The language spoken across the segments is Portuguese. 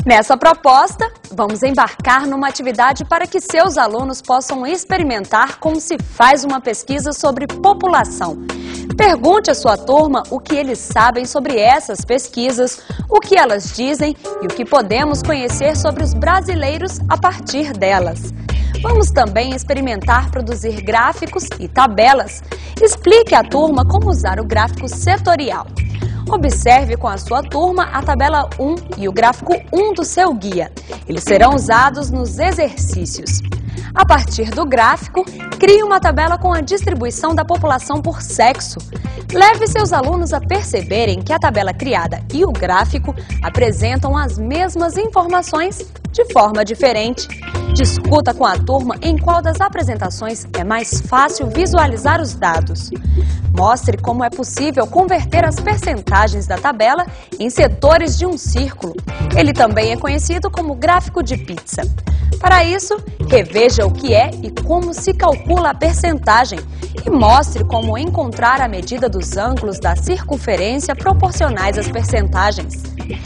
Nessa proposta, vamos embarcar numa atividade para que seus alunos possam experimentar como se faz uma pesquisa sobre população. Pergunte à sua turma o que eles sabem sobre essas pesquisas, o que elas dizem e o que podemos conhecer sobre os brasileiros a partir delas. Vamos também experimentar produzir gráficos e tabelas. Explique à turma como usar o gráfico setorial. Observe com a sua turma a tabela 1 e o gráfico 1 do seu guia. Eles serão usados nos exercícios. A partir do gráfico, crie uma tabela com a distribuição da população por sexo. Leve seus alunos a perceberem que a tabela criada e o gráfico apresentam as mesmas informações de forma diferente. Discuta com a turma em qual das apresentações é mais fácil visualizar os dados. Mostre como é possível converter as percentagens da tabela em setores de um círculo. Ele também é conhecido como gráfico de pizza. Para isso, reveja o que é e como se calcula a percentagem e mostre como encontrar a medida dos ângulos da circunferência proporcionais às percentagens.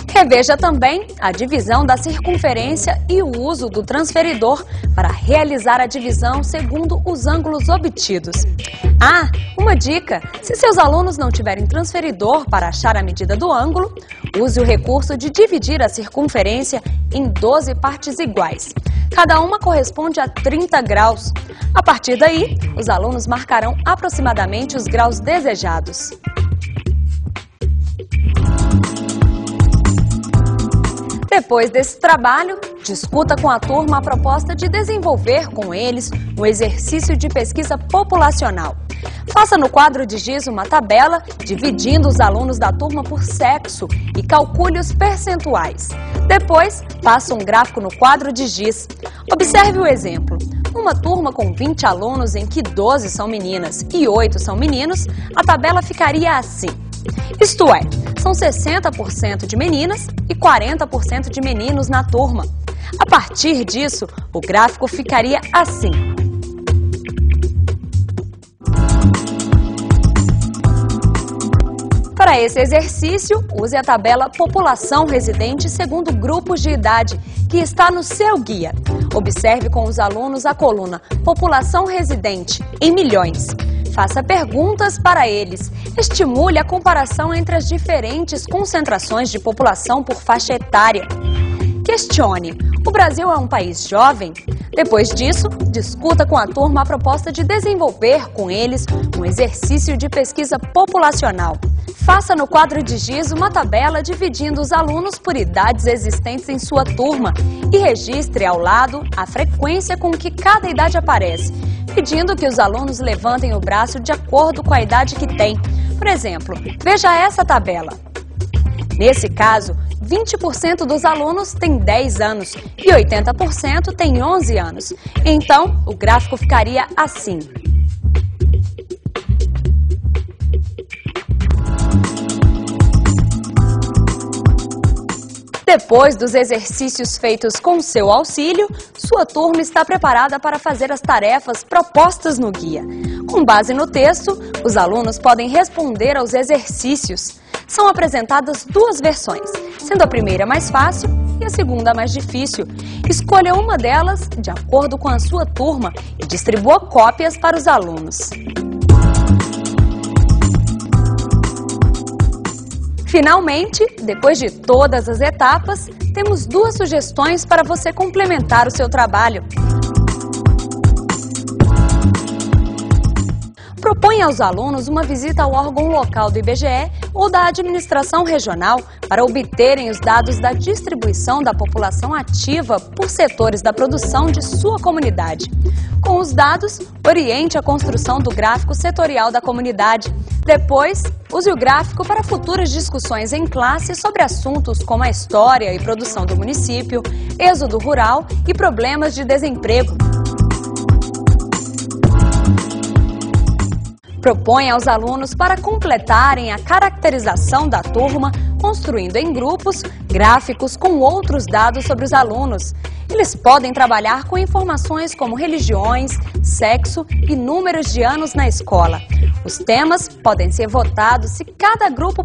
Reveja também a divisão da circunferência e o uso do transferidor para realizar a divisão segundo os ângulos obtidos. Ah, uma dica! Se seus alunos não tiverem transferidor para achar a medida do ângulo, use o recurso de dividir a circunferência em 12 partes iguais. Cada uma corresponde a 30 graus. A partir daí, os alunos marcarão aproximadamente os graus desejados. Depois desse trabalho, discuta com a turma a proposta de desenvolver com eles um exercício de pesquisa populacional. Faça no quadro de giz uma tabela, dividindo os alunos da turma por sexo e calcule os percentuais. Depois, faça um gráfico no quadro de giz. Observe o exemplo. Numa turma com 20 alunos em que 12 são meninas e 8 são meninos, a tabela ficaria assim. Isto é, são 60% de meninas e 40% de meninos na turma. A partir disso, o gráfico ficaria assim. Para esse exercício, use a tabela População Residente segundo grupos de idade, que está no seu guia. Observe com os alunos a coluna População Residente em milhões. Faça perguntas para eles. Estimule a comparação entre as diferentes concentrações de população por faixa etária. Questione: o Brasil é um país jovem? Depois disso, discuta com a turma a proposta de desenvolver com eles um exercício de pesquisa populacional. Faça no quadro de giz uma tabela dividindo os alunos por idades existentes em sua turma e registre ao lado a frequência com que cada idade aparece, pedindo que os alunos levantem o braço de acordo com a idade que têm. Por exemplo, veja essa tabela. Nesse caso, 20% dos alunos têm 10 anos e 80% têm 11 anos. Então, o gráfico ficaria assim. Depois dos exercícios feitos com seu auxílio, sua turma está preparada para fazer as tarefas propostas no guia. Com base no texto, os alunos podem responder aos exercícios. São apresentadas duas versões, sendo a primeira mais fácil e a segunda mais difícil. Escolha uma delas de acordo com a sua turma e distribua cópias para os alunos. Finalmente, depois de todas as etapas, temos duas sugestões para você complementar o seu trabalho. Proponha aos alunos uma visita ao órgão local do IBGE ou da administração regional para obterem os dados da distribuição da população ativa por setores da produção de sua comunidade. Com os dados, oriente a construção do gráfico setorial da comunidade. Depois, use o gráfico para futuras discussões em classe sobre assuntos como a história e produção do município, êxodo rural e problemas de desemprego. Propõe aos alunos para completarem a caracterização da turma, construindo em grupos gráficos com outros dados sobre os alunos. Eles podem trabalhar com informações como religiões, sexo e números de anos na escola. Os temas podem ser votados se cada grupo